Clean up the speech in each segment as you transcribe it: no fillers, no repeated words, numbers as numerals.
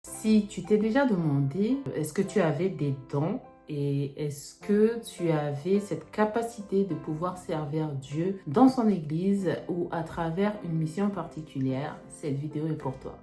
Si tu t'es déjà demandé, est-ce que tu avais des dons et est-ce que tu avais cette capacité de pouvoir servir Dieu dans son église ou à travers une mission particulière, cette vidéo est pour toi.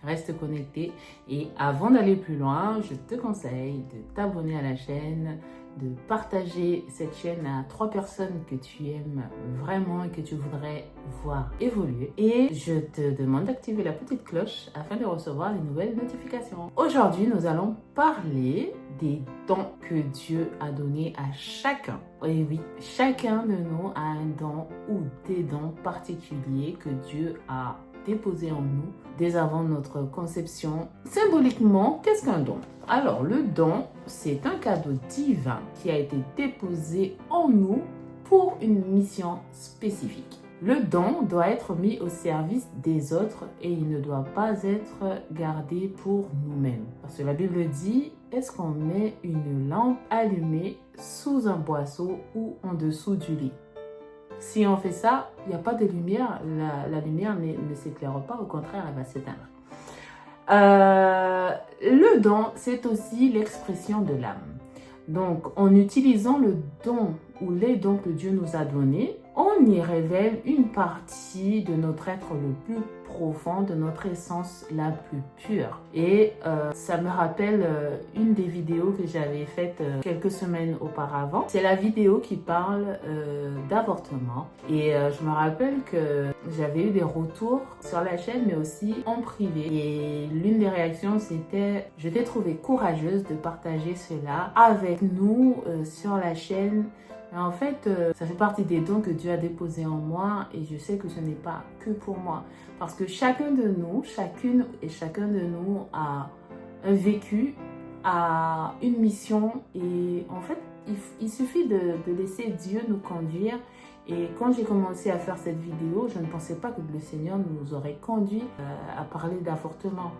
Reste connecté et avant d'aller plus loin, je te conseille de t'abonner à la chaîne, de partager cette chaîne à 3 personnes que tu aimes vraiment et que tu voudrais voir évoluer. Et je te demande d'activer la petite cloche afin de recevoir les nouvelles notifications. Aujourd'hui, nous allons parler des dons que Dieu a donnés à chacun. Et oui, chacun de nous a un don ou des dons particuliers que Dieu a déposés en nous dès avant notre conception. Symboliquement, qu'est-ce qu'un don? Alors, le don, c'est un cadeau divin qui a été déposé en nous pour une mission spécifique. Le don doit être mis au service des autres et il ne doit pas être gardé pour nous-mêmes. Parce que la Bible dit, est-ce qu'on met une lampe allumée sous un boisseau ou en dessous du lit? Si on fait ça, il n'y a pas de lumière, la lumière ne s'éclaire pas, au contraire, elle va s'éteindre. Le don, c'est aussi l'expression de l'âme. Donc, en utilisant le don ou les dons que Dieu nous a donnés, on y révèle une partie de notre être le plus profond, de notre essence la plus pure. Et ça me rappelle une des vidéos que j'avais faites quelques semaines auparavant. C'est la vidéo qui parle d'avortement. Et je me rappelle que j'avais eu des retours sur la chaîne, mais aussi en privé. Et l'une des réactions, c'était « Je t'ai trouvée courageuse de partager cela avec nous sur la chaîne ». En fait, ça fait partie des dons que Dieu a déposés en moi et je sais que ce n'est pas que pour moi. Parce que chacun de nous, chacune et chacun de nous a un vécu, a une mission et en fait, il suffit de laisser Dieu nous conduire. Et quand j'ai commencé à faire cette vidéo, je ne pensais pas que le Seigneur nous aurait conduit à parler d'avortement.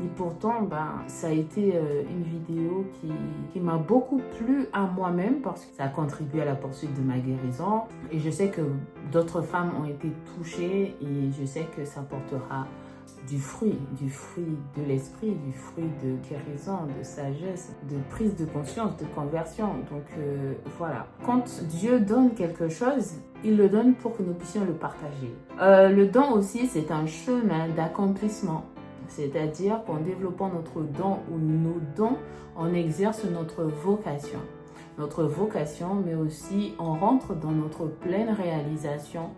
Et pourtant, ça a été une vidéo qui m'a beaucoup plu à moi-même parce que ça a contribué à la poursuite de ma guérison. Et je sais que d'autres femmes ont été touchées et je sais que ça portera du fruit de l'esprit, du fruit de guérison, de sagesse, de prise de conscience, de conversion. Donc voilà. Quand Dieu donne quelque chose, il le donne pour que nous puissions le partager. Le don aussi, c'est un chemin d'accomplissement. C'est-à-dire qu'en développant notre don ou nos dons, on exerce notre vocation. Notre vocation, mais aussi on rentre dans notre pleine réalisation,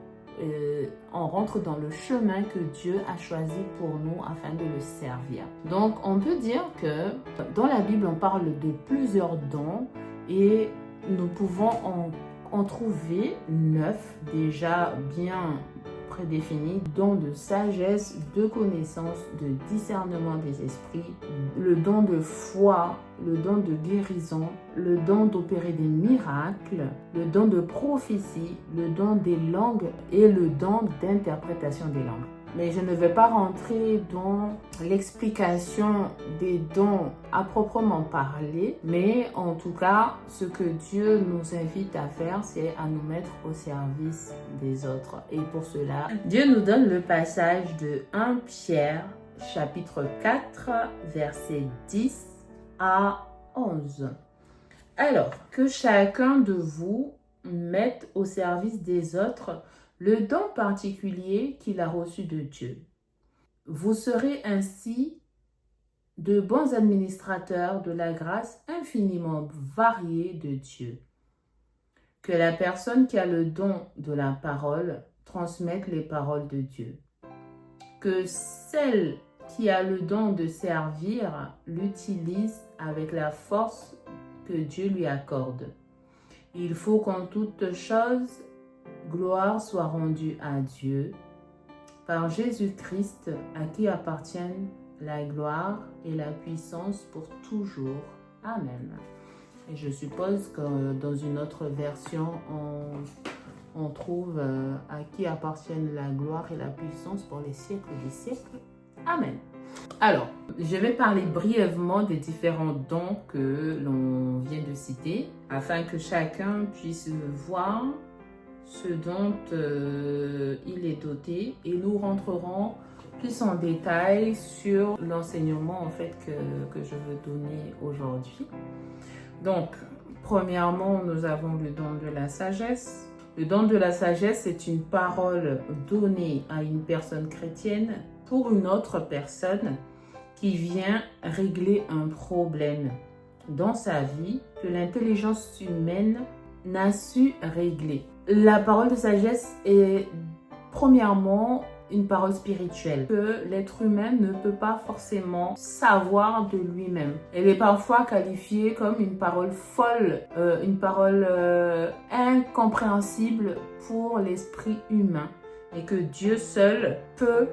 on rentre dans le chemin que Dieu a choisi pour nous afin de le servir. Donc on peut dire que dans la Bible, on parle de plusieurs dons et nous pouvons en trouver 9 déjà bien prédéfinis, dons de sagesse, de connaissance, de discernement des esprits, le don de foi, le don de guérison, le don d'opérer des miracles, le don de prophétie, le don des langues et le don d'interprétation des langues. Mais je ne vais pas rentrer dans l'explication des dons à proprement parler, mais en tout cas, ce que Dieu nous invite à faire, c'est à nous mettre au service des autres. Et pour cela, Dieu nous donne le passage de 1 Pierre, chapitre 4, versets 10 à 11. Alors, que chacun de vous mette au service des autres le don particulier qu'il a reçu de Dieu. Vous serez ainsi de bons administrateurs de la grâce infiniment variée de Dieu. Que la personne qui a le don de la parole transmette les paroles de Dieu. Que celle qui a le don de servir l'utilise avec la force que Dieu lui accorde. Il faut qu'en toute chose, gloire soit rendue à Dieu par Jésus-Christ, à qui appartiennent la gloire et la puissance pour toujours. Amen. Et je suppose que dans une autre version, on trouve à qui appartiennent la gloire et la puissance pour les siècles des siècles. Amen. Alors, je vais parler brièvement des différents dons que l'on vient de citer, afin que chacun puisse voir ce dont il est doté, et nous rentrerons plus en détail sur l'enseignement en fait que je veux donner aujourd'hui. Donc, premièrement, nous avons le don de la sagesse. Le don de la sagesse est une parole donnée à une personne chrétienne pour une autre personne qui vient régler un problème dans sa vie que l'intelligence humaine n'a su régler. La parole de sagesse est premièrement une parole spirituelle que l'être humain ne peut pas forcément savoir de lui-même. Elle est parfois qualifiée comme une parole folle, une parole incompréhensible pour l'esprit humain et que Dieu seul peut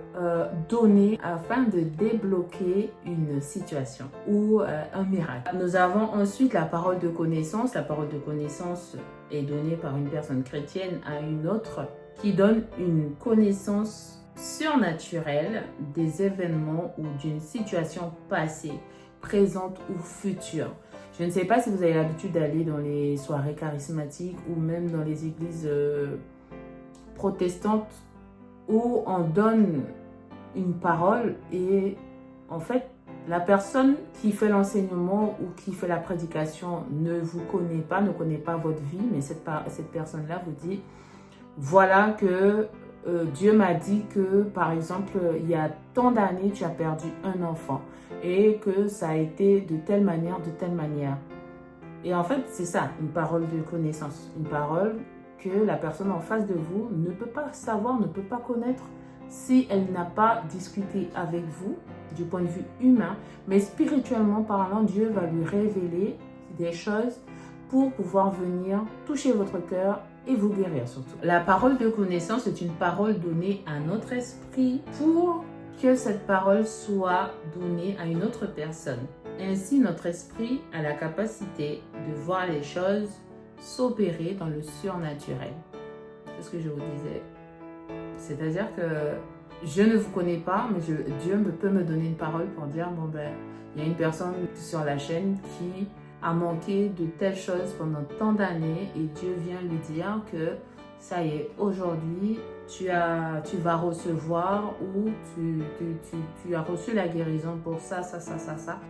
donner afin de débloquer une situation ou un miracle. Nous avons ensuite la parole de connaissance. La parole de connaissance est donnée par une personne chrétienne à une autre qui donne une connaissance surnaturelle des événements ou d'une situation passée, présente ou future. Je ne sais pas si vous avez l'habitude d'aller dans les soirées charismatiques ou même dans les églises protestantes où on donne une parole et en fait, la personne qui fait l'enseignement ou qui fait la prédication ne vous connaît pas, ne connaît pas votre vie, mais cette personne-là vous dit, voilà que Dieu m'a dit que, par exemple, il y a tant d'années, tu as perdu un enfant et que ça a été de telle manière, de telle manière. Et en fait, c'est ça, une parole de connaissance, une parole que la personne en face de vous ne peut pas savoir, ne peut pas connaître si elle n'a pas discuté avec vous du point de vue humain, mais spirituellement parlant, Dieu va lui révéler des choses pour pouvoir venir toucher votre cœur et vous guérir surtout. La parole de connaissance est une parole donnée à notre esprit pour que cette parole soit donnée à une autre personne. Ainsi, notre esprit a la capacité de voir les choses s'opérer dans le surnaturel. C'est ce que je vous disais. C'est-à-dire que je ne vous connais pas, mais Dieu peut me donner une parole pour dire, bon ben, il y a une personne sur la chaîne qui a manqué de telles choses pendant tant d'années et Dieu vient lui dire que ça y est, aujourd'hui, tu vas recevoir ou tu as reçu la guérison pour ça.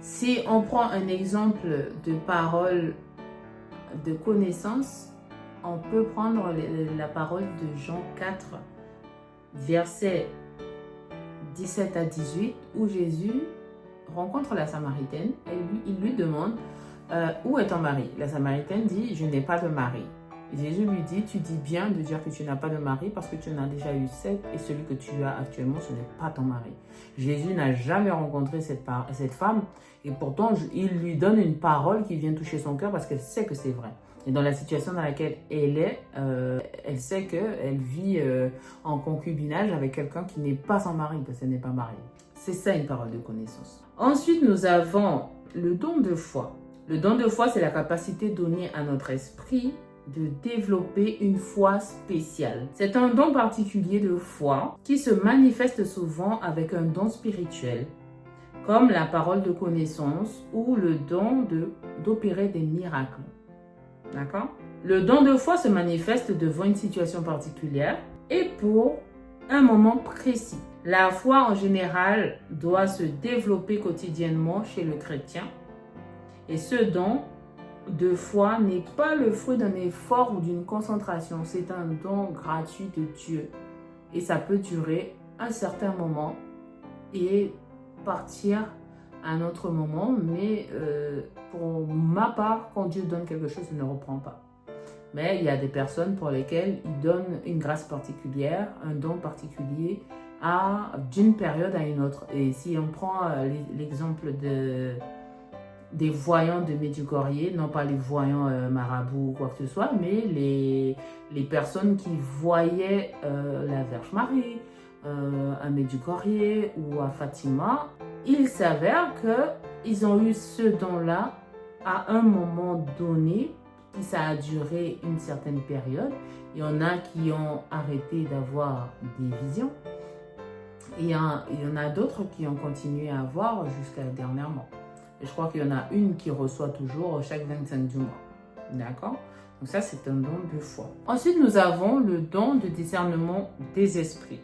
Si on prend un exemple de parole de connaissance, on peut prendre la parole de Jean 4, versets 17 à 18, où Jésus rencontre la Samaritaine et il lui demande où est ton mari? La Samaritaine dit, je n'ai pas de mari. Jésus lui dit, tu dis bien de dire que tu n'as pas de mari parce que tu en as déjà eu 7 et celui que tu as actuellement, ce n'est pas ton mari. Jésus n'a jamais rencontré cette femme et pourtant, il lui donne une parole qui vient toucher son cœur parce qu'elle sait que c'est vrai. Et dans la situation dans laquelle elle est, elle sait qu'elle vit en concubinage avec quelqu'un qui n'est pas son mari parce qu'elle n'est pas mariée. C'est ça une parole de connaissance. Ensuite, nous avons le don de foi. Le don de foi, c'est la capacité donnée à notre esprit de développer une foi spéciale. C'est un don particulier de foi qui se manifeste souvent avec un don spirituel, comme la parole de connaissance ou le don d'opérer des miracles. D'accord? Le don de foi se manifeste devant une situation particulière et pour un moment précis. La foi en général doit se développer quotidiennement chez le chrétien. Et ce don de foi n'est pas le fruit d'un effort ou d'une concentration. C'est un don gratuit de Dieu. Et ça peut durer un certain moment et partir à un autre moment. Mais pour ma part, quand Dieu donne quelque chose, il ne reprend pas. Mais il y a des personnes pour lesquelles il donne une grâce particulière, un don particulier d'une période à une autre. Et si on prend l'exemple des voyants de Medjugorje, non pas les voyants marabouts ou quoi que ce soit, mais les personnes qui voyaient la Vierge Marie à Medjugorje ou à Fatima, il s'avère qu'ils ont eu ce don-là à un moment donné, puis ça a duré une certaine période. Il y en a qui ont arrêté d'avoir des visions. Et il y en a d'autres qui ont continué à avoir jusqu'à dernièrement. Et je crois qu'il y en a une qui reçoit toujours chaque 25 du mois. D'accord? Donc ça, c'est un don de foi. Ensuite, nous avons le don de discernement des esprits.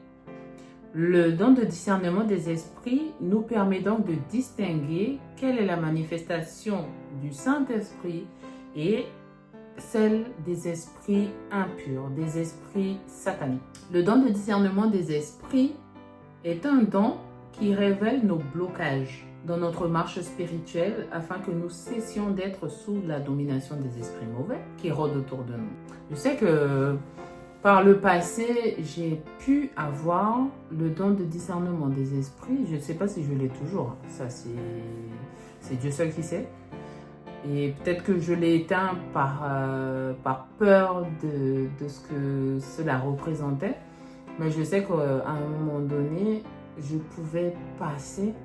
Le don de discernement des esprits nous permet donc de distinguer quelle est la manifestation du Saint-Esprit et celle des esprits impurs, des esprits sataniques. Le don de discernement des esprits est un don qui révèle nos blocages dans notre marche spirituelle afin que nous cessions d'être sous la domination des esprits mauvais qui rôdent autour de nous. Je sais que par le passé, j'ai pu avoir le don de discernement des esprits. Je ne sais pas si je l'ai toujours. Ça, c'est Dieu seul qui sait. Et peut-être que je l'ai éteint par peur de ce que cela représentait. Mais je sais qu'à un moment donné, je pouvais passer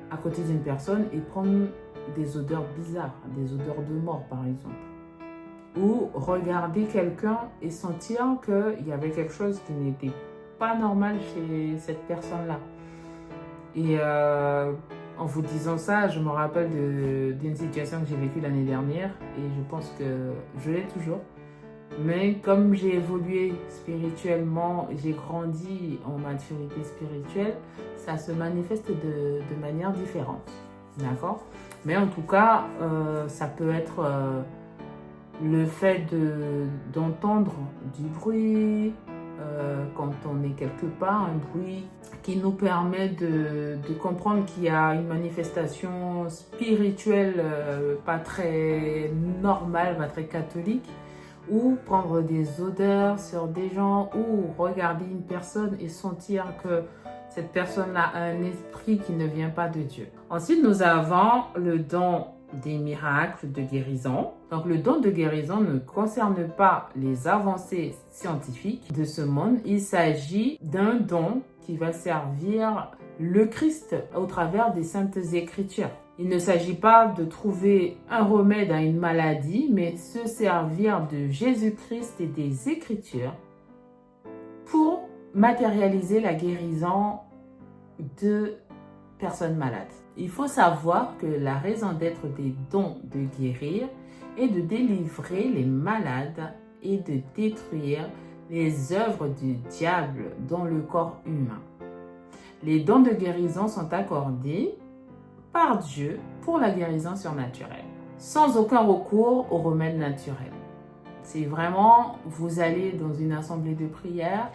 à côté d'une personne et prendre des odeurs bizarres, des odeurs de mort par exemple. Ou regarder quelqu'un et sentir qu'il y avait quelque chose qui n'était pas normal chez cette personne-là. Et en vous disant ça, je me rappelle d'une situation que j'ai vécue l'année dernière et je pense que je l'ai toujours. Mais comme j'ai évolué spirituellement, j'ai grandi en maturité spirituelle, ça se manifeste de manière différente. D'accord? Mais en tout cas, ça peut être le fait d'entendre du bruit, quand on est quelque part, un bruit qui nous permet de comprendre qu'il y a une manifestation spirituelle pas très normale, pas très catholique, ou prendre des odeurs sur des gens, ou regarder une personne et sentir que cette personne-là a un esprit qui ne vient pas de Dieu. Ensuite, nous avons le don des miracles de guérison. Donc, le don de guérison ne concerne pas les avancées scientifiques de ce monde. Il s'agit d'un don qui va servir le Christ au travers des Saintes Écritures. Il ne s'agit pas de trouver un remède à une maladie, mais se servir de Jésus-Christ et des Écritures pour matérialiser la guérison de personnes malades. Il faut savoir que la raison d'être des dons de guérir est de délivrer les malades et de détruire les œuvres du diable dans le corps humain. Les dons de guérison sont accordés par Dieu pour la guérison surnaturelle, sans aucun recours aux remèdes naturels. C'est vraiment, vous allez dans une assemblée de prière,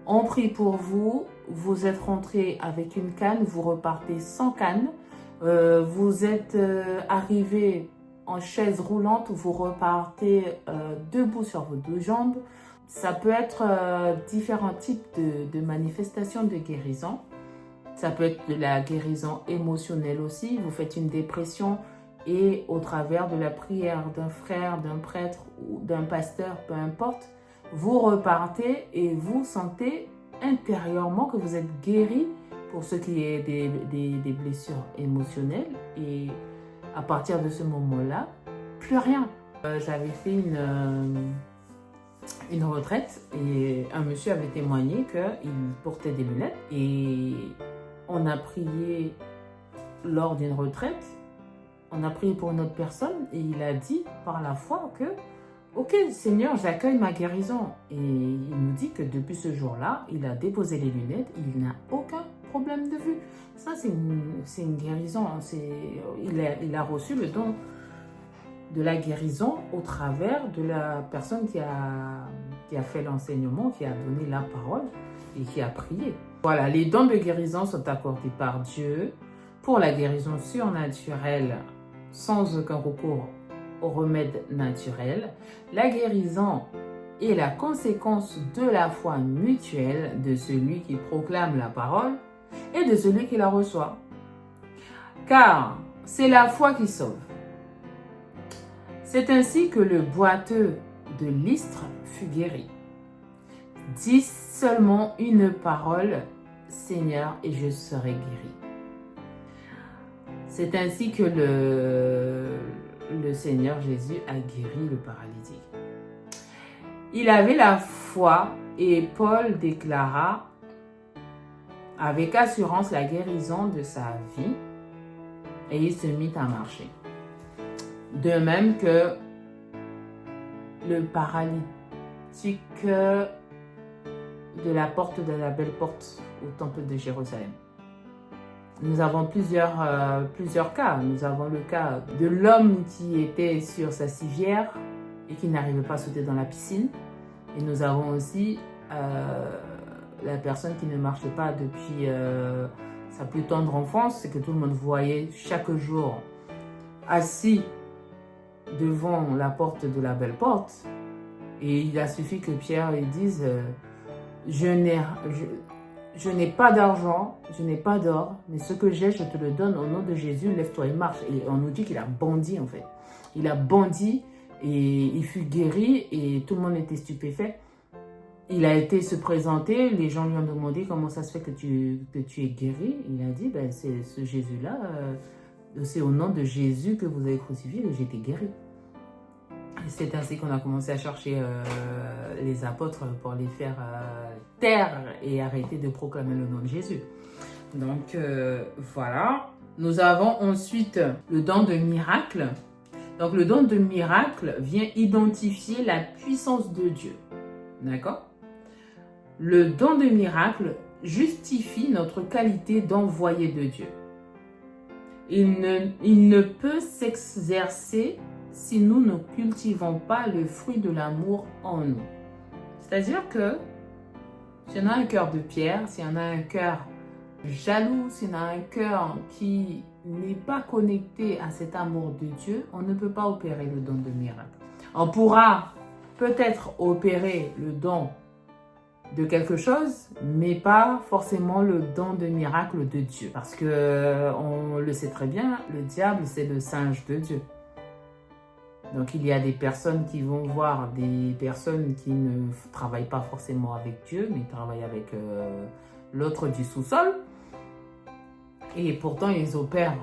on prie pour vous, vous êtes rentré avec une canne, vous repartez sans canne, vous êtes arrivé en chaise roulante, vous repartez debout sur vos deux jambes. Ça peut être différents types de manifestations de guérison. Ça peut être de la guérison émotionnelle aussi. Vous faites une dépression et au travers de la prière d'un frère, d'un prêtre ou d'un pasteur, peu importe, vous repartez et vous sentez intérieurement que vous êtes guéri pour ce qui est des blessures émotionnelles. Et à partir de ce moment-là, plus rien. J'avais fait une retraite et un monsieur avait témoigné qu'il portait des lunettes et on a prié lors d'une retraite, on a prié pour une autre personne et il a dit par la foi que ok Seigneur, j'accueille ma guérison. Et il nous dit que depuis ce jour-là, il a déposé les lunettes, il n'a aucun problème de vue. Ça c'est une guérison, il a reçu le don de la guérison au travers de la personne qui a fait l'enseignement, qui a donné la parole et qui a prié. Voilà, les dons de guérison sont accordés par Dieu pour la guérison surnaturelle sans aucun recours aux remèdes naturels. La guérison est la conséquence de la foi mutuelle de celui qui proclame la parole et de celui qui la reçoit. Car c'est la foi qui sauve. C'est ainsi que le boiteux de Lystre fut guéri. Dis seulement une parole, Seigneur, et je serai guéri. C'est ainsi que le Seigneur Jésus a guéri le paralytique. Il avait la foi et Paul déclara avec assurance la guérison de sa vie et il se mit à marcher. De même que le paralytique de la porte de la belle porte au temple de Jérusalem. Nous avons plusieurs cas. Nous avons le cas de l'homme qui était sur sa civière et qui n'arrivait pas à sauter dans la piscine. Et nous avons aussi la personne qui ne marche pas depuis sa plus tendre enfance et que tout le monde voyait chaque jour assis devant la porte de la belle porte. Et il a suffi que Pierre lui dise je n'ai pas d'argent, je n'ai pas d'or, mais ce que j'ai, je te le donne au nom de Jésus, lève-toi et marche. Et on nous dit qu'il a bondi en fait. Il a bondi et il fut guéri et tout le monde était stupéfait. Il a été se présenter, les gens lui ont demandé comment ça se fait que tu es guéri. Il a dit, ben, c'est ce Jésus-là, c'est au nom de Jésus que vous avez crucifié et j'ai été guéri. C'est ainsi qu'on a commencé à chercher les apôtres pour les faire taire et arrêter de proclamer le nom de Jésus. Donc voilà. Nous avons ensuite le don de miracle. Donc le don de miracle vient identifier la puissance de Dieu. D'accord? Le don de miracle justifie notre qualité d'envoyé de Dieu. Il ne peut s'exercer si nous ne cultivons pas le fruit de l'amour en nous. C'est-à-dire que si on a un cœur de pierre, si on a un cœur jaloux, si on a un cœur qui n'est pas connecté à cet amour de Dieu, on ne peut pas opérer le don de miracle. On pourra peut-être opérer le don de quelque chose, mais pas forcément le don de miracle de Dieu. Parce que on le sait très bien, le diable, c'est le singe de Dieu. Donc il y a des personnes qui vont voir des personnes qui ne travaillent pas forcément avec Dieu, mais travaillent avec l'autre du sous-sol. Et pourtant ils opèrent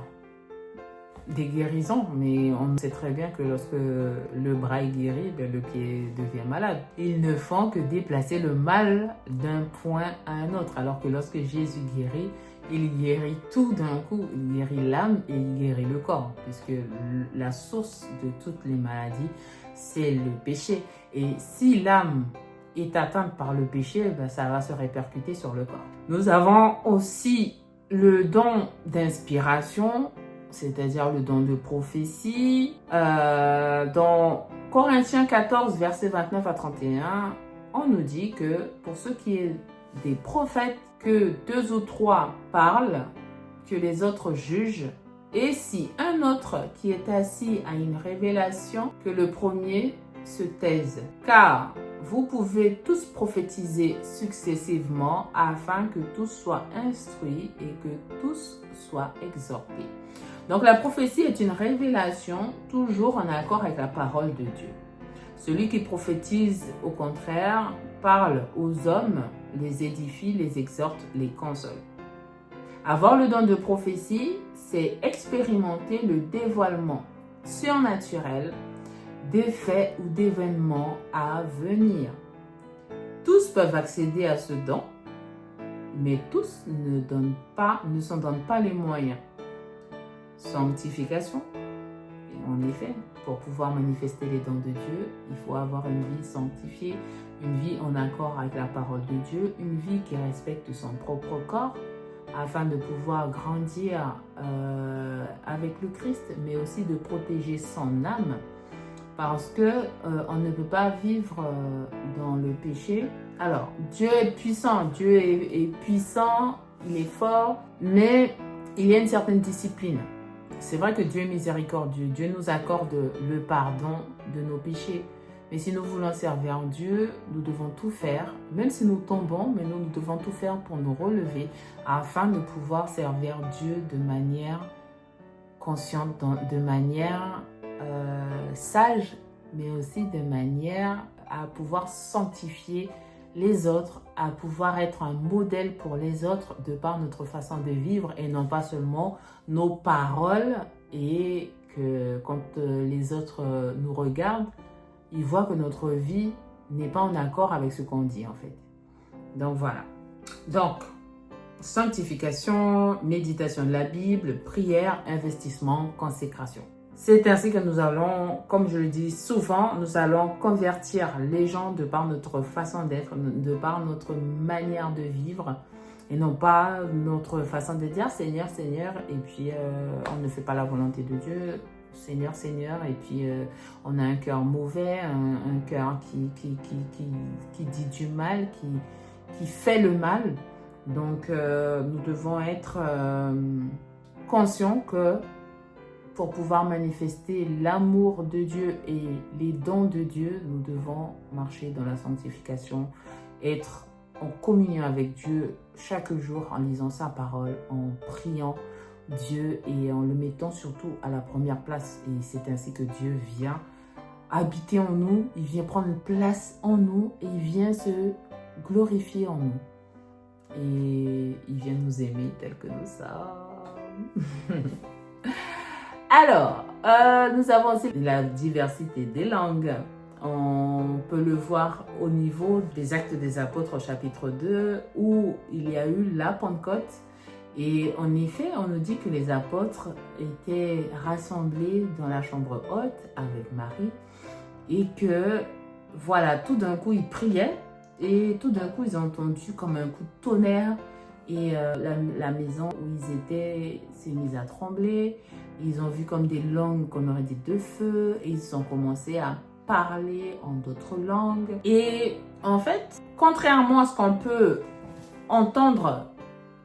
des guérisons, mais on sait très bien que lorsque le bras est guéri, ben, le pied devient malade. Ils ne font que déplacer le mal d'un point à un autre, alors que lorsque Jésus guérit, il guérit tout d'un coup. Il guérit l'âme et il guérit le corps, puisque la source de toutes les maladies, c'est le péché. Et si l'âme est atteinte par le péché, ben, ça va se répercuter sur le corps. Nous avons aussi le don d'inspiration, c'est-à-dire le don de prophétie. Dans Corinthiens 14, versets 29 à 31, on nous dit que pour ce qui est des prophètes, que 2 ou 3 parlent, que les autres jugent, et si un autre qui est assis a une révélation, que le premier se taise. Car vous pouvez tous prophétiser successivement afin que tous soient instruits et que tous soient exhortés. Donc la prophétie est une révélation toujours en accord avec la parole de Dieu. Celui qui prophétise, au contraire, parle aux hommes, les édifie, les exhorte, les console. Avoir le don de prophétie, c'est expérimenter le dévoilement surnaturel des faits ou d'événements à venir. Tous peuvent accéder à ce don, mais tous ne s'en donnent pas les moyens. Sanctification. Et en effet, pour pouvoir manifester les dons de Dieu, il faut avoir une vie sanctifiée, une vie en accord avec la parole de Dieu, une vie qui respecte son propre corps, afin de pouvoir grandir avec le Christ, mais aussi de protéger son âme, parce que on ne peut pas vivre dans le péché. Alors, Dieu est puissant, Dieu est puissant, il est fort, mais il y a une certaine discipline. C'est vrai que Dieu est miséricordieux, Dieu nous accorde le pardon de nos péchés. Mais si nous voulons servir Dieu, nous devons tout faire, même si nous tombons, mais nous devons tout faire pour nous relever afin de pouvoir servir Dieu de manière consciente, de manière sage, mais aussi de manière à pouvoir sanctifier les autres, à pouvoir être un modèle pour les autres de par notre façon de vivre et non pas seulement nos paroles, et que quand les autres nous regardent, ils voient que notre vie n'est pas en accord avec ce qu'on dit en fait. Donc voilà. Donc, sanctification, méditation de la Bible, prière, investissement, consécration. C'est ainsi que nous allons, comme je le dis souvent, nous allons convertir les gens de par notre façon d'être, de par notre manière de vivre, et non pas notre façon de dire Seigneur, Seigneur, et puis on ne fait pas la volonté de Dieu, Seigneur, Seigneur, et puis on a un cœur mauvais, un cœur qui dit du mal, qui fait le mal. Donc nous devons être conscients que pour pouvoir manifester l'amour de Dieu et les dons de Dieu, nous devons marcher dans la sanctification, être en communion avec Dieu chaque jour en lisant sa parole, en priant Dieu et en le mettant surtout à la première place. Et c'est ainsi que Dieu vient habiter en nous, il vient prendre une place en nous et il vient se glorifier en nous. Et il vient nous aimer tel que nous sommes. Alors, nous avons aussi la diversité des langues. On peut le voir au niveau des Actes des Apôtres au chapitre 2 où il y a eu la Pentecôte. Et en effet, on nous dit que les apôtres étaient rassemblés dans la chambre haute avec Marie et que, voilà, tout d'un coup, ils priaient et tout d'un coup, ils ont entendu comme un coup de tonnerre et la maison où ils étaient s'est mise à trembler. Ils ont vu comme des langues qu'on aurait dit de feu et ils ont commencé à parler en d'autres langues. Et en fait, contrairement à ce qu'on peut entendre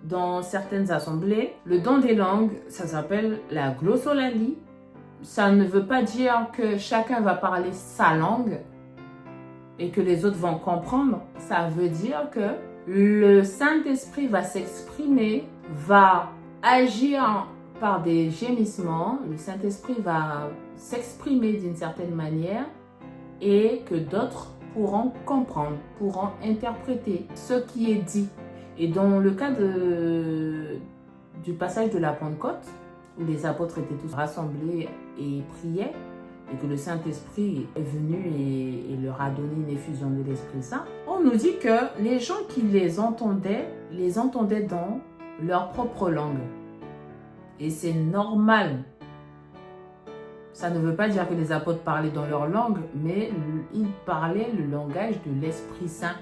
dans certaines assemblées, le don des langues, ça s'appelle la glossolalie. Ça ne veut pas dire que chacun va parler sa langue et que les autres vont comprendre. Ça veut dire que le Saint-Esprit va s'exprimer, va agir par des gémissements. Le Saint-Esprit va s'exprimer d'une certaine manière et que d'autres pourront comprendre, pourront interpréter ce qui est dit. Et dans le cas du passage de la Pentecôte, où les apôtres étaient tous rassemblés et priaient, et que le Saint-Esprit est venu et leur a donné une effusion de l'Esprit Saint, on nous dit que les gens qui les entendaient dans leur propre langue. Et c'est normal. Ça ne veut pas dire que les apôtres parlaient dans leur langue, mais ils parlaient le langage de l'Esprit Saint,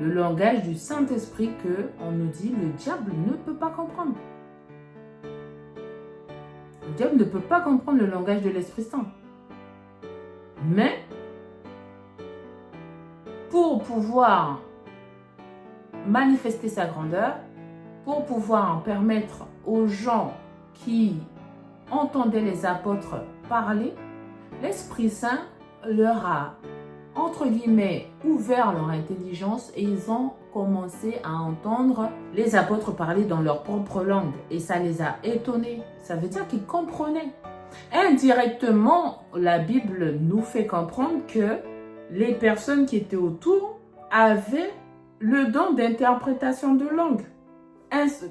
le langage du Saint-Esprit que, on nous dit, le diable ne peut pas comprendre. Le diable ne peut pas comprendre le langage de l'Esprit Saint. Mais, pour pouvoir manifester sa grandeur, pour pouvoir permettre aux gens qui entendaient les apôtres parler, l'Esprit Saint leur a, entre guillemets, ouvert leur intelligence et ils ont commencé à entendre les apôtres parler dans leur propre langue. Et ça les a étonnés. Ça veut dire qu'ils comprenaient. Indirectement, la Bible nous fait comprendre que les personnes qui étaient autour avaient le don d'interprétation de langue.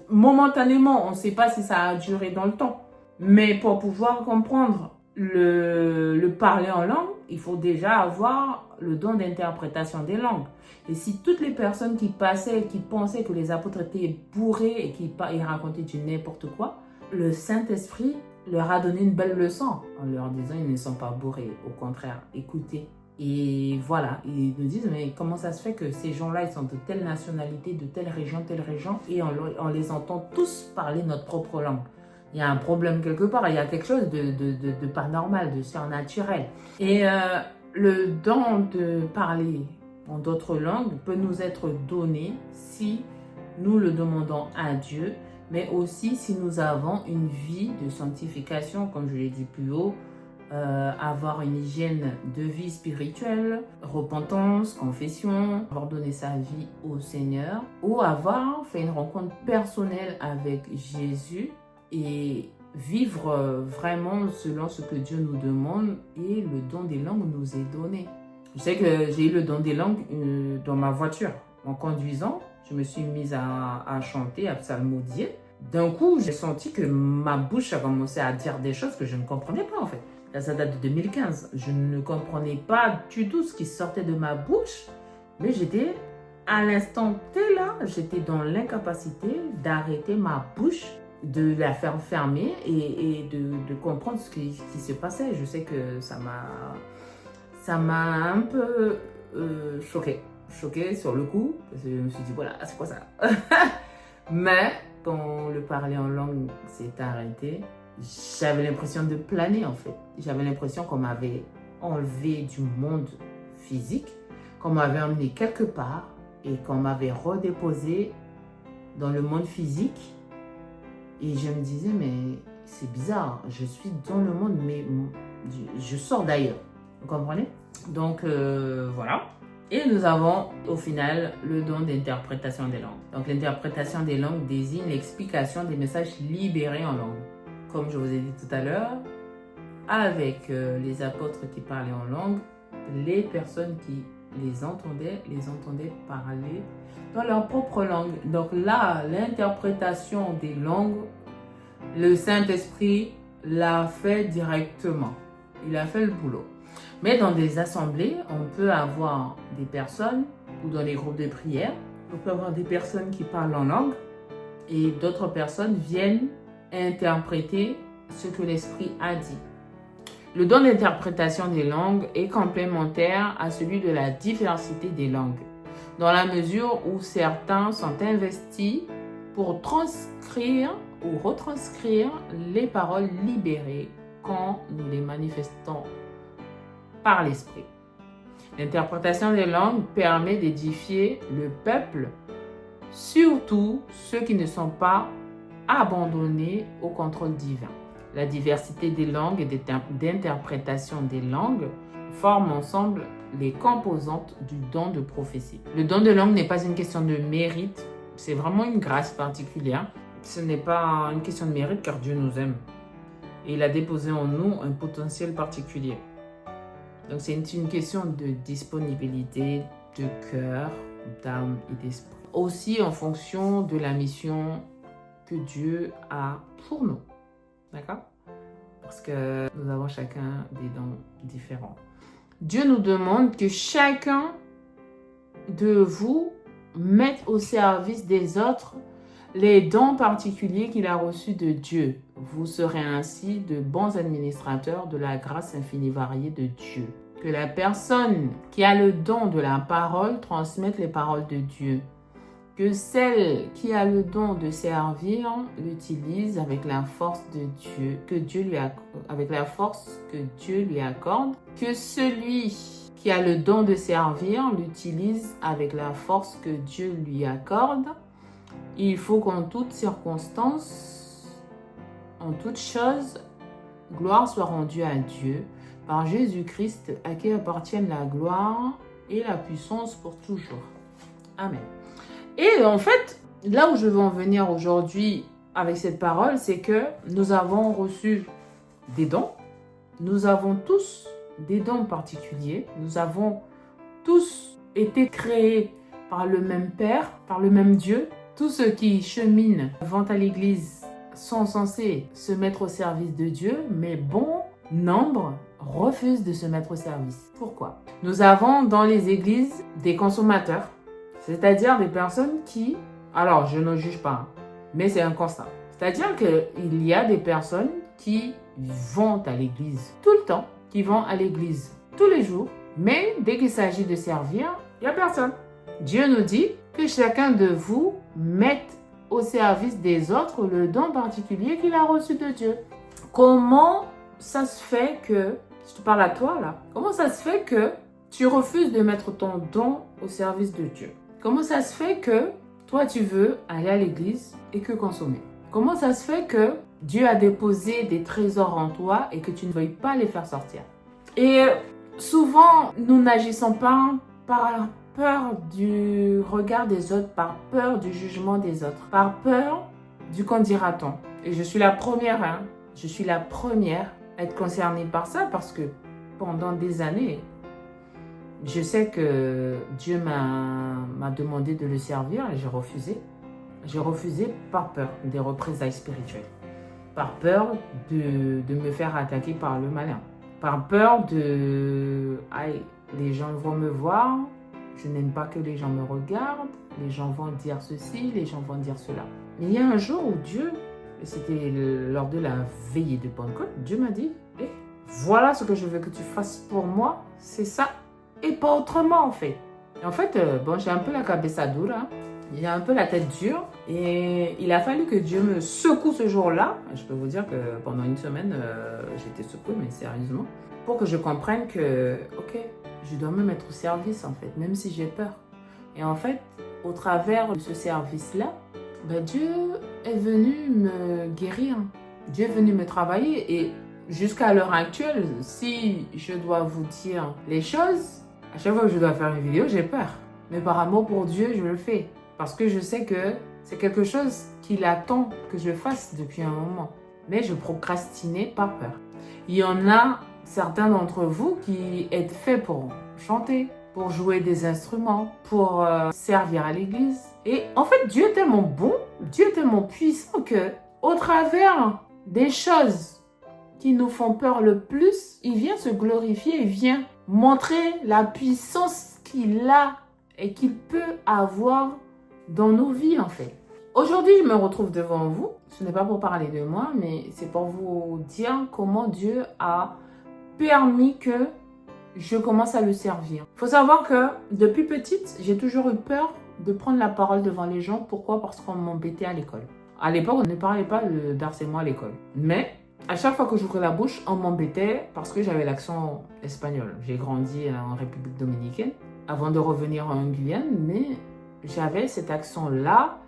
Momentanément, on ne sait pas si ça a duré dans le temps. Mais pour pouvoir comprendre le parler en langue, il faut déjà avoir le don d'interprétation des langues. Et si toutes les personnes qui passaient, qui pensaient que les apôtres étaient bourrés et qu'ils racontaient du n'importe quoi, le Saint-Esprit leur a donné une belle leçon en leur disant ils ne sont pas bourrés, au contraire, écoutez. Et voilà, ils nous disent mais comment ça se fait que ces gens-là ils sont de telle nationalité, de telle région, et on les entend tous parler notre propre langue. Il y a un problème quelque part, il y a quelque chose de pas normal, de surnaturel. Et le don de parler en d'autres langues peut nous être donné si nous le demandons à Dieu, mais aussi si nous avons une vie de sanctification, comme je l'ai dit plus haut, avoir une hygiène de vie spirituelle, repentance, confession, avoir donné sa vie au Seigneur, ou avoir fait une rencontre personnelle avec Jésus et vivre vraiment selon ce que Dieu nous demande et le don des langues nous est donné. Je sais que j'ai eu le don des langues dans ma voiture. En conduisant, je me suis mise à chanter, à psalmodier. D'un coup, j'ai senti que ma bouche a commencé à dire des choses que je ne comprenais pas en fait. Là, ça date de 2015. Je ne comprenais pas du tout ce qui sortait de ma bouche, mais j'étais à l'instant T là, j'étais dans l'incapacité d'arrêter ma bouche de la faire fermer et de comprendre ce qui se passait. Je sais que ça m'a un peu choquée sur le coup, parce que je me suis dit, voilà, c'est quoi ça? Mais quand le parler en langue s'est arrêté, j'avais l'impression de planer en fait. J'avais l'impression qu'on m'avait enlevé du monde physique, qu'on m'avait emmené quelque part et qu'on m'avait redéposé dans le monde physique. Et je me disais, mais c'est bizarre, je suis dans le monde, mais je sors d'ailleurs. Vous comprenez? Donc voilà. Et nous avons au final le don d'interprétation des langues. Donc l'interprétation des langues désigne l'explication des messages libérés en langue. Comme je vous ai dit tout à l'heure, avec les apôtres qui parlaient en langue, les personnes qui les entendaient parler dans leur propre langue. Donc là, l'interprétation des langues, le Saint-Esprit l'a fait directement. Il a fait le boulot. Mais dans des assemblées, on peut avoir des personnes, ou dans les groupes de prière, on peut avoir des personnes qui parlent en langue et d'autres personnes viennent interpréter ce que l'Esprit a dit. Le don d'interprétation des langues est complémentaire à celui de la diversité des langues, dans la mesure où certains sont investis pour transcrire ou retranscrire les paroles libérées quand nous les manifestons par l'Esprit. L'interprétation des langues permet d'édifier le peuple, surtout ceux qui ne sont pas abandonnés au contrôle divin. La diversité des langues et d'interprétation des langues forment ensemble les composantes du don de prophétie. Le don de langue n'est pas une question de mérite, c'est vraiment une grâce particulière. Ce n'est pas une question de mérite car Dieu nous aime. Et il a déposé en nous un potentiel particulier. Donc c'est une question de disponibilité, de cœur, d'âme et d'esprit. Aussi en fonction de la mission que Dieu a pour nous. D'accord? Parce que nous avons chacun des dons différents. Dieu nous demande que chacun de vous mette au service des autres les dons particuliers qu'il a reçus de Dieu. Vous serez ainsi de bons administrateurs de la grâce infinie variée de Dieu. Que la personne qui a le don de la parole transmette les paroles de Dieu. Que celle qui a le don de servir l'utilise avec la force de Dieu, avec la force que Dieu lui accorde. Que celui qui a le don de servir l'utilise avec la force que Dieu lui accorde. Il faut qu'en toutes circonstances, en toutes choses, gloire soit rendue à Dieu par Jésus-Christ, à qui appartiennent la gloire et la puissance pour toujours. Amen. Et en fait, là où je veux en venir aujourd'hui avec cette parole, c'est que nous avons reçu des dons. Nous avons tous des dons particuliers. Nous avons tous été créés par le même Père, par le même Dieu. Tous ceux qui cheminent, vont à l'église, sont censés se mettre au service de Dieu, mais bon nombre refusent de se mettre au service. Pourquoi? Nous avons dans les églises des consommateurs, c'est-à-dire des personnes qui, alors je ne juge pas, mais c'est un constat. C'est-à-dire qu'il y a des personnes qui vont à l'église tout le temps, qui vont à l'église tous les jours, mais dès qu'il s'agit de servir, il n'y a personne. Dieu nous dit que chacun de vous mette au service des autres le don particulier qu'il a reçu de Dieu. Comment ça se fait que, je te parle à toi là, comment ça se fait que tu refuses de mettre ton don au service de Dieu? Comment ça se fait que toi tu veux aller à l'église et que consommer? Comment ça se fait que Dieu a déposé des trésors en toi et que tu ne veuilles pas les faire sortir? Et souvent, nous n'agissons pas par peur du regard des autres, par peur du jugement des autres, par peur du qu'en dira-t-on. Et je suis la première, à être concernée par ça parce que pendant des années, je sais que Dieu m'a demandé de le servir et j'ai refusé. J'ai refusé par peur des représailles spirituelles, par peur de me faire attaquer par le malin, par peur de « aïe, les gens vont me voir ». Je n'aime pas que les gens me regardent, les gens vont dire ceci, les gens vont dire cela. Mais il y a un jour où Dieu c'était lors de la veillée de Pentecôte, Dieu m'a dit, eh, voilà ce que je veux que tu fasses pour moi, c'est ça, et pas autrement en fait. Et en fait, bon, j'ai un peu la cabeza dura, il a un peu la tête dure, et il a fallu que Dieu me secoue ce jour-là. Je peux vous dire que pendant une semaine, j'étais secouée, mais sérieusement, pour que je comprenne que, ok, je dois me mettre au service en fait, même si j'ai peur. Et en fait, au travers de ce service-là, ben Dieu est venu me guérir. Dieu est venu me travailler. Et jusqu'à l'heure actuelle, si je dois vous dire les choses, à chaque fois que je dois faire une vidéo, j'ai peur. Mais par amour pour Dieu, je le fais. Parce que je sais que c'est quelque chose qu'il attend que je fasse depuis un moment. Mais je procrastinais par peur. Il y en a certains d'entre vous qui êtes faits pour chanter, pour jouer des instruments, pour servir à l'église. Et en fait, Dieu est tellement bon, Dieu est tellement puissant que, au travers des choses qui nous font peur le plus, il vient se glorifier, il vient montrer la puissance qu'il a et qu'il peut avoir dans nos vies en fait. Aujourd'hui, je me retrouve devant vous. Ce n'est pas pour parler de moi, mais c'est pour vous dire comment Dieu a permis que je commence à le servir. Il faut savoir que depuis petite, j'ai toujours eu peur de prendre la parole devant les gens. Pourquoi? Parce qu'on m'embêtait à l'école. À l'époque, on ne parlait pas d'harcèlement à l'école. Mais à chaque fois que j'ouvrais la bouche, on m'embêtait parce que j'avais l'accent espagnol. J'ai grandi en République dominicaine avant de revenir en Guyane, mais j'avais cet accent-là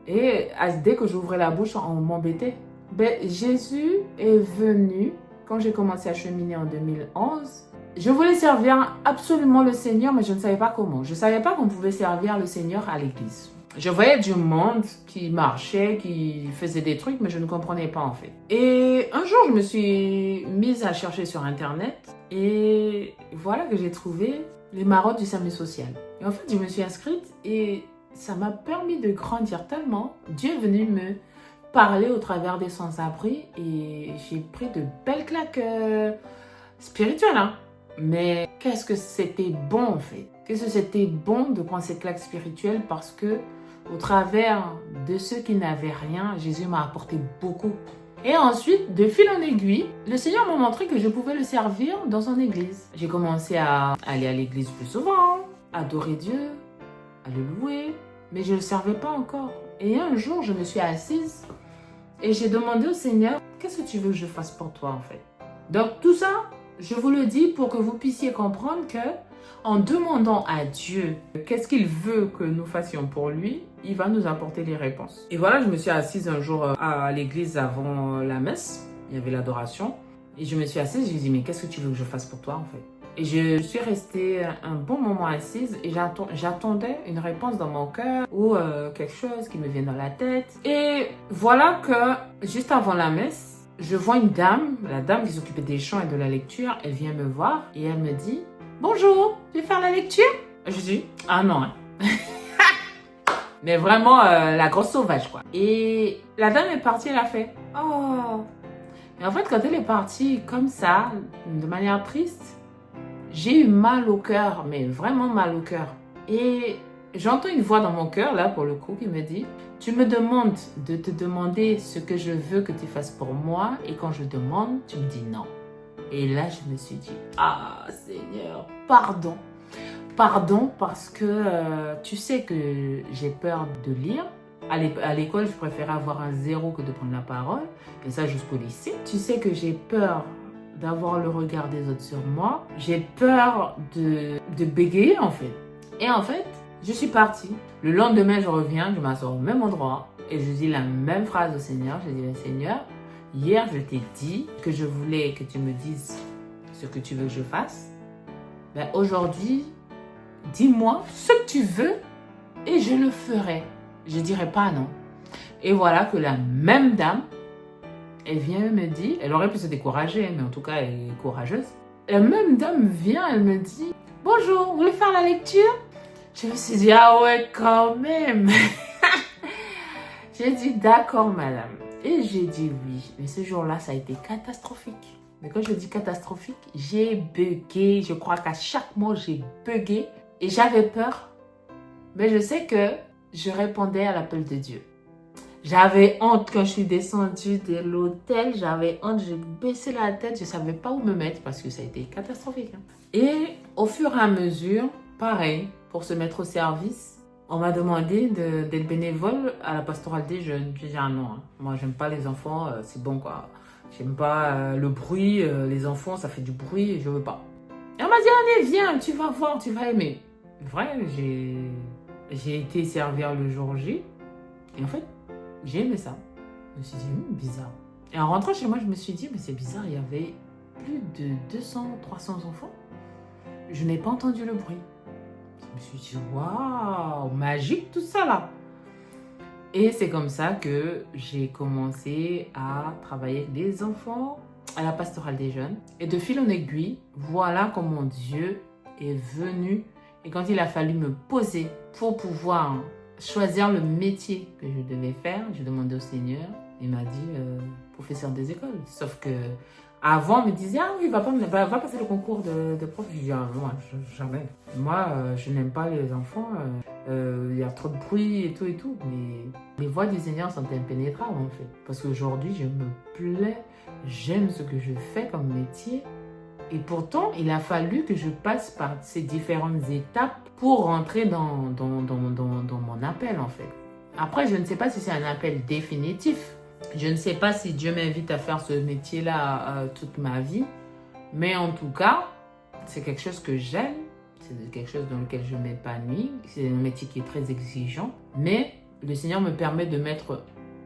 et dès que j'ouvrais la bouche, on m'embêtait. Ben, Jésus est venu quand j'ai commencé à cheminer en 2011. Je voulais servir absolument le Seigneur, mais je ne savais pas comment. Je ne savais pas qu'on pouvait servir le Seigneur à l'église. Je voyais du monde qui marchait, qui faisait des trucs, mais je ne comprenais pas en fait. Et un jour, je me suis mise à chercher sur Internet et voilà que j'ai trouvé les marottes du service social. Et en fait, je me suis inscrite et ça m'a permis de grandir tellement. Dieu est venu me parler au travers des sans-abri et j'ai pris de belles claques spirituelles, hein. Mais qu'est-ce que c'était bon en fait. Qu'est-ce que c'était bon de prendre cette claque spirituelle parce que au travers de ceux qui n'avaient rien, Jésus m'a apporté beaucoup. Et ensuite, de fil en aiguille, le Seigneur m'a montré que je pouvais le servir dans son église. J'ai commencé à aller à l'église plus souvent, à adorer Dieu, à le louer, mais je ne le servais pas encore. Et un jour, je me suis assise et j'ai demandé au Seigneur, qu'est-ce que tu veux que je fasse pour toi en fait? Donc tout ça, je vous le dis pour que vous puissiez comprendre que en demandant à Dieu qu'est-ce qu'il veut que nous fassions pour lui, il va nous apporter les réponses. Et voilà, je me suis assise un jour à l'église avant la messe, il y avait l'adoration, et je me suis assise, j'ai dit mais qu'est-ce que tu veux que je fasse pour toi en fait? Et je suis restée un bon moment assise et j'attendais une réponse dans mon cœur ou quelque chose qui me vient dans la tête. Et voilà que juste avant la messe, je vois une dame, la dame qui s'occupait des chants et de la lecture, elle vient me voir et elle me dit « Bonjour, tu veux faire la lecture ?» Je dis « Ah non, hein. » Mais vraiment la grosse sauvage quoi. Et la dame est partie, elle a fait « Oh !» Et en fait, quand elle est partie comme ça, de manière triste, j'ai eu mal au cœur, mais vraiment mal au cœur. Et j'entends une voix dans mon cœur, là, pour le coup, qui me dit « Tu me demandes de te demander ce que je veux que tu fasses pour moi, et quand je demande, tu me dis non. » Et là, je me suis dit « Ah, Seigneur, pardon. Pardon, parce que tu sais que j'ai peur de lire. À l'école, je préférais avoir un 0 que de prendre la parole, et ça jusqu'au lycée. Tu sais que j'ai peur d'avoir le regard des autres sur moi. J'ai peur de bégayer en fait. Et en fait, je suis partie. Le lendemain, je reviens, je m'assois au même endroit et je dis la même phrase au Seigneur. Je dis, Seigneur, hier je t'ai dit que je voulais que tu me dises ce que tu veux que je fasse. Ben, aujourd'hui, dis-moi ce que tu veux et je le ferai. Je ne dirai pas non. Et voilà que la même dame, elle vient et me dit, elle aurait pu se décourager, mais en tout cas, elle est courageuse. La même dame vient, elle me dit, bonjour, vous voulez faire la lecture? Je me suis dit, ah ouais, quand même. J'ai dit, d'accord, madame. Et j'ai dit oui. Mais ce jour-là, ça a été catastrophique. Mais quand je dis catastrophique, j'ai bugué. Je crois qu'à chaque mot, j'ai bugué. Et j'avais peur. Mais je sais que je répondais à l'appel de Dieu. J'avais honte quand je suis descendue de l'hôtel. J'avais honte, j'ai baissé la tête. Je ne savais pas où me mettre parce que ça a été catastrophique. Et au fur et à mesure, pareil, pour se mettre au service, on m'a demandé d'être bénévole à la pastorale des jeunes. J'ai dit ah non, moi j'aime pas les enfants, c'est bon quoi. J'aime pas le bruit, les enfants ça fait du bruit, je veux pas. Et on m'a dit allez viens, tu vas voir, tu vas aimer. Vrai, j'ai été servir le jour J et en fait j'ai aimé ça. Je me suis dit bizarre. Et en rentrant chez moi je me suis dit mais c'est bizarre, il y avait plus de 200-300 enfants. Je n'ai pas entendu le bruit. Je me suis dit, waouh, magique tout ça là. Et c'est comme ça que j'ai commencé à travailler avec des enfants à la pastorale des jeunes. Et de fil en aiguille, voilà comment Dieu est venu. Et quand il a fallu me poser pour pouvoir choisir le métier que je devais faire, j'ai demandé au Seigneur. Il m'a dit, professeur des écoles. Sauf que avant, on me disait, ah oui, va passer le concours de prof. Je dis, ah non, jamais. Moi, je n'aime pas les enfants. Il y a trop de bruit et tout et tout. Mais les voix du Seigneur sont impénétrables en fait. Parce qu'aujourd'hui, je me plais. J'aime ce que je fais comme métier. Et pourtant, il a fallu que je passe par ces différentes étapes pour rentrer dans mon appel en fait. Après, je ne sais pas si c'est un appel définitif. Je ne sais pas si Dieu m'invite à faire ce métier-là toute ma vie. Mais en tout cas, c'est quelque chose que j'aime. C'est quelque chose dans lequel je m'épanouis. C'est un métier qui est très exigeant. Mais le Seigneur me permet de mettre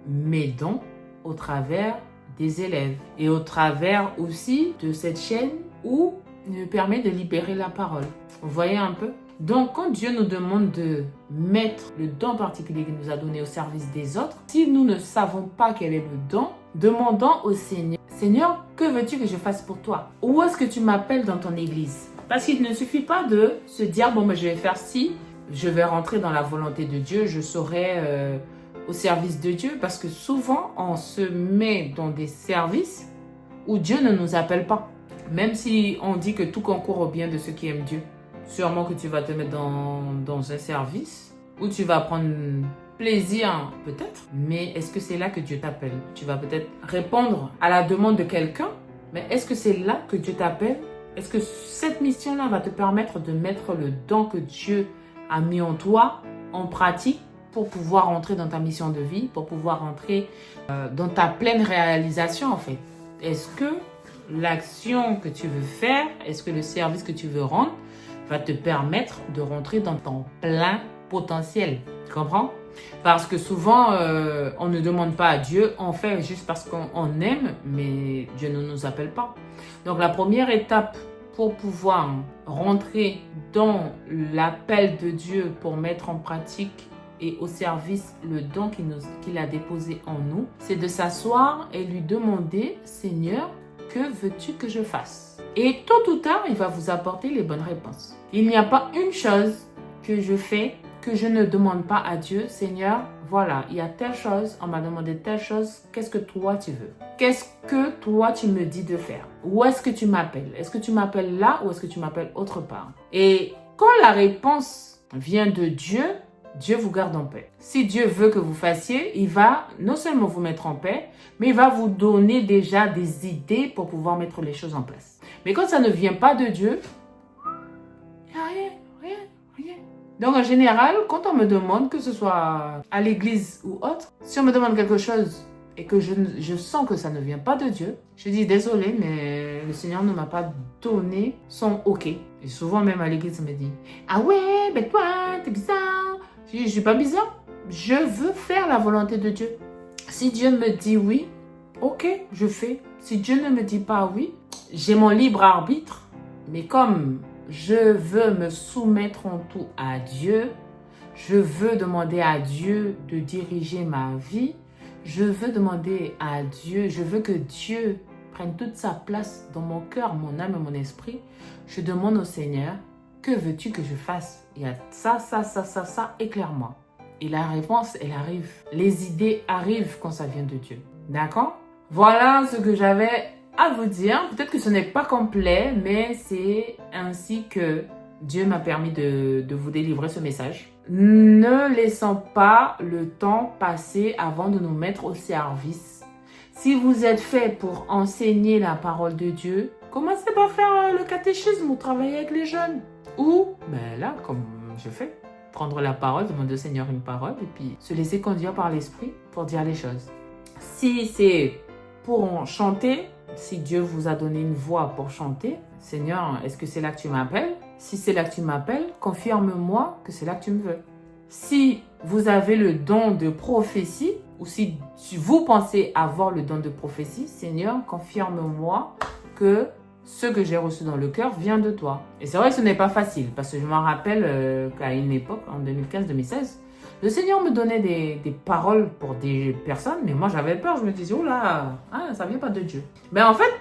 mes dons au travers des élèves. Et au travers aussi de cette chaîne où il me permet de libérer la parole. Vous voyez un peu? Donc, quand Dieu nous demande de mettre le don particulier qu'il nous a donné au service des autres, si nous ne savons pas quel est le don, demandons au Seigneur, Seigneur, que veux-tu que je fasse pour toi? Où est-ce que tu m'appelles dans ton église? Parce qu'il ne suffit pas de se dire, bon, je vais faire ci, je vais rentrer dans la volonté de Dieu, je serai au service de Dieu. Parce que souvent, on se met dans des services où Dieu ne nous appelle pas. Même si on dit que tout concourt au bien de ceux qui aiment Dieu. Sûrement que tu vas te mettre dans un service où tu vas prendre plaisir, peut-être. Mais est-ce que c'est là que Dieu t'appelle? Tu vas peut-être répondre à la demande de quelqu'un, mais est-ce que c'est là que Dieu t'appelle? Est-ce que cette mission-là va te permettre de mettre le don que Dieu a mis en toi en pratique pour pouvoir entrer dans ta mission de vie, pour pouvoir entrer dans ta pleine réalisation en fait? Est-ce que l'action que tu veux faire, est-ce que le service que tu veux rendre va te permettre de rentrer dans ton plein potentiel. Tu comprends? Parce que souvent, on ne demande pas à Dieu, on fait juste parce qu'on aime, mais Dieu ne nous appelle pas. Donc la première étape pour pouvoir rentrer dans l'appel de Dieu pour mettre en pratique et au service le don qu'il a déposé en nous, c'est de s'asseoir et lui demander, Seigneur, que veux-tu que je fasse? Et tôt ou tard, il va vous apporter les bonnes réponses. Il n'y a pas une chose que je fais que je ne demande pas à Dieu. Seigneur, voilà, il y a telle chose, on m'a demandé telle chose, qu'est-ce que toi tu veux? Qu'est-ce que toi tu me dis de faire? Où est-ce que tu m'appelles? Est-ce que tu m'appelles là ou est-ce que tu m'appelles autre part? Et quand la réponse vient de Dieu, Dieu vous garde en paix. Si Dieu veut que vous fassiez, il va non seulement vous mettre en paix, mais il va vous donner déjà des idées pour pouvoir mettre les choses en place. Mais quand ça ne vient pas de Dieu, il n'y a rien. Donc en général, quand on me demande, que ce soit à l'église ou autre, si on me demande quelque chose et que je sens que ça ne vient pas de Dieu, je dis désolé, mais le Seigneur ne m'a pas donné son OK. Et souvent même à l'église, on me dit, ah ouais, ben toi, t'es bizarre. Je dis, je suis pas bizarre. Je veux faire la volonté de Dieu. Si Dieu me dit oui, ok, je fais. Si Dieu ne me dit pas oui, j'ai mon libre arbitre. Mais comme je veux me soumettre en tout à Dieu, je veux demander à Dieu de diriger ma vie, je veux demander à Dieu, je veux que Dieu prenne toute sa place dans mon cœur, mon âme et mon esprit. Je demande au Seigneur, que veux-tu que je fasse? Il y a ça, éclaire-moi. Et la réponse, elle arrive. Les idées arrivent quand ça vient de Dieu. D'accord? Voilà ce que j'avais à vous dire. Peut-être que ce n'est pas complet, mais c'est ainsi que Dieu m'a permis de vous délivrer ce message. ne laissons pas le temps passer avant de nous mettre au service. Si vous êtes fait pour enseigner la parole de Dieu, commencez par faire le catéchisme ou travailler avec les jeunes. Ou, là, comme je fais, prendre la parole, demander au Seigneur une parole et puis se laisser conduire par l'Esprit pour dire les choses. Si c'est pour chanter, si Dieu vous a donné une voix pour chanter, Seigneur, est-ce que c'est là que tu m'appelles? Si c'est là que tu m'appelles, confirme-moi que c'est là que tu me veux. Si vous avez le don de prophétie, ou si vous pensez avoir le don de prophétie, Seigneur, confirme-moi que ce que j'ai reçu dans le cœur vient de toi. Et c'est vrai que ce n'est pas facile, parce que je m'en rappelle qu'à une époque, en 2015-2016, le Seigneur me donnait des paroles pour des personnes, mais moi j'avais peur, je me disais, oh là, ça vient pas de Dieu. Mais en fait,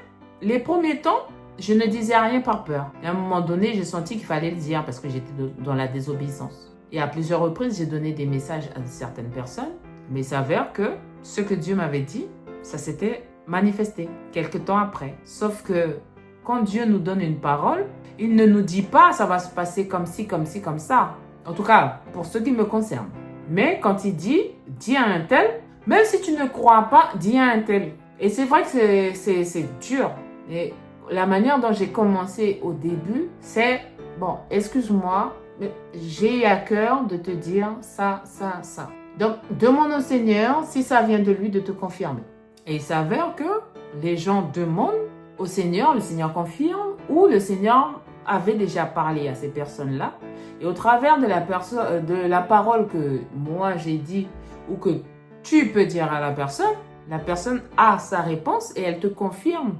les premiers temps, je ne disais rien par peur. Et à un moment donné, j'ai senti qu'il fallait le dire parce que j'étais dans la désobéissance. Et à plusieurs reprises, j'ai donné des messages à certaines personnes, mais il s'avère que ce que Dieu m'avait dit, ça s'était manifesté quelques temps après. Sauf que quand Dieu nous donne une parole, il ne nous dit pas ça va se passer comme ci, comme ci, comme ça. En tout cas, pour ce qui me concerne. Mais quand il dit, dis à un tel, même si tu ne crois pas, dis à un tel. Et c'est vrai que c'est dur. Et la manière dont j'ai commencé au début, c'est, bon, excuse-moi, mais j'ai à cœur de te dire ça, ça, ça. Donc, demande au Seigneur si ça vient de lui de te confirmer. Et il s'avère que les gens demandent au Seigneur, le Seigneur confirme, ou le Seigneur avait déjà parlé à ces personnes-là. Et au travers de la parole que moi j'ai dit ou que tu peux dire à la personne a sa réponse et elle te confirme.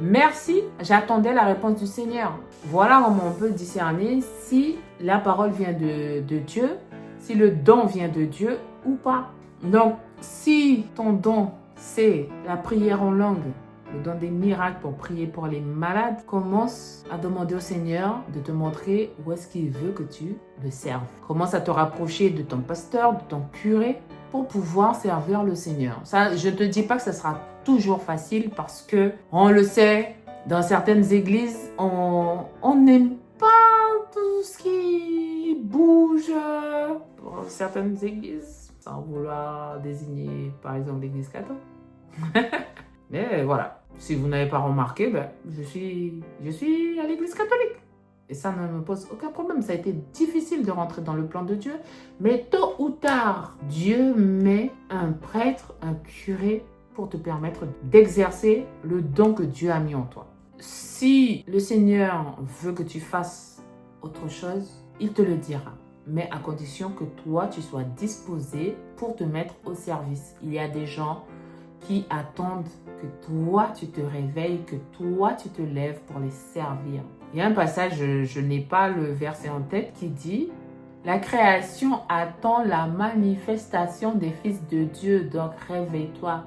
Merci, j'attendais la réponse du Seigneur. Voilà comment on peut discerner si la parole vient de Dieu, si le don vient de Dieu ou pas. Donc, si ton don, c'est la prière en langue, le don des miracles pour prier pour les malades, commence à demander au Seigneur de te montrer où est-ce qu'il veut que tu le serves. Commence à te rapprocher de ton pasteur, de ton curé, pour pouvoir servir le Seigneur. Ça, je ne te dis pas que ça sera toujours facile parce que, on le sait, dans certaines églises, on n'aime pas tout ce qui bouge. Dans certaines églises, sans vouloir désigner par exemple l'église catholique. Mais voilà. Si vous n'avez pas remarqué, je suis à l'église catholique. Et ça ne me pose aucun problème. Ça a été difficile de rentrer dans le plan de Dieu. Mais tôt ou tard, Dieu met un prêtre, un curé pour te permettre d'exercer le don que Dieu a mis en toi. Si le Seigneur veut que tu fasses autre chose, il te le dira. Mais à condition que toi, tu sois disposé pour te mettre au service. Il y a des gens qui attendent que toi, tu te réveilles, que toi, tu te lèves pour les servir. Il y a un passage, je n'ai pas le verset en tête, qui dit « La création attend la manifestation des fils de Dieu, donc réveille-toi,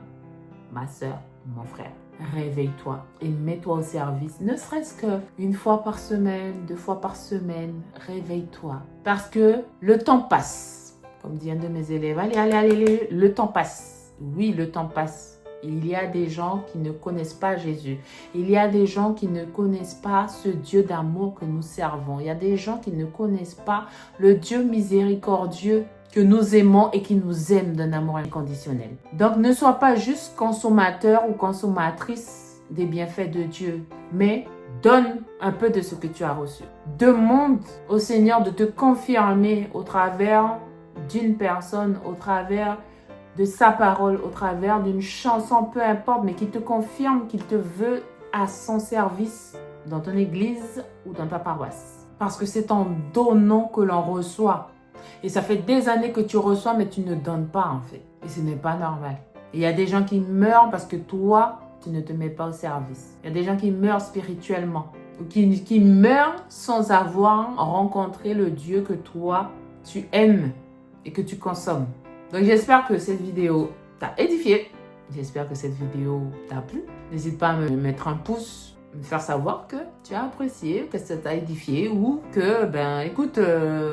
ma sœur, mon frère. Réveille-toi et mets-toi au service, ne serait-ce qu'une fois par semaine, 2 fois par semaine, réveille-toi. Parce que le temps passe. Comme dit un de mes élèves, allez, le temps passe. Oui, le temps passe. Il y a des gens qui ne connaissent pas Jésus. Il y a des gens qui ne connaissent pas ce Dieu d'amour que nous servons. Il y a des gens qui ne connaissent pas le Dieu miséricordieux que nous aimons et qui nous aime d'un amour inconditionnel. Donc, ne sois pas juste consommateur ou consommatrice des bienfaits de Dieu, mais donne un peu de ce que tu as reçu. Demande au Seigneur de te confirmer au travers d'une personne, au travers de sa parole, au travers d'une chanson, peu importe, mais qui te confirme qu'il te veut à son service dans ton église ou dans ta paroisse. Parce que c'est en donnant que l'on reçoit. Et ça fait des années que tu reçois, mais tu ne donnes pas en fait. Et ce n'est pas normal. Il y a des gens qui meurent parce que toi, tu ne te mets pas au service. Il y a des gens qui meurent spirituellement. Ou qui meurent sans avoir rencontré le Dieu que toi, tu aimes et que tu consommes. Donc j'espère que cette vidéo t'a édifié. J'espère que cette vidéo t'a plu. N'hésite pas à me mettre un pouce, me faire savoir que tu as apprécié, que ça t'a édifié ou que, écoute,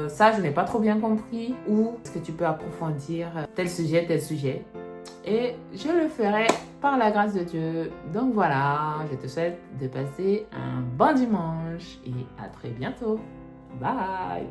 ça je n'ai pas trop bien compris ou est-ce que tu peux approfondir tel sujet. Et je le ferai par la grâce de Dieu. Donc voilà, je te souhaite de passer un bon dimanche et à très bientôt. Bye!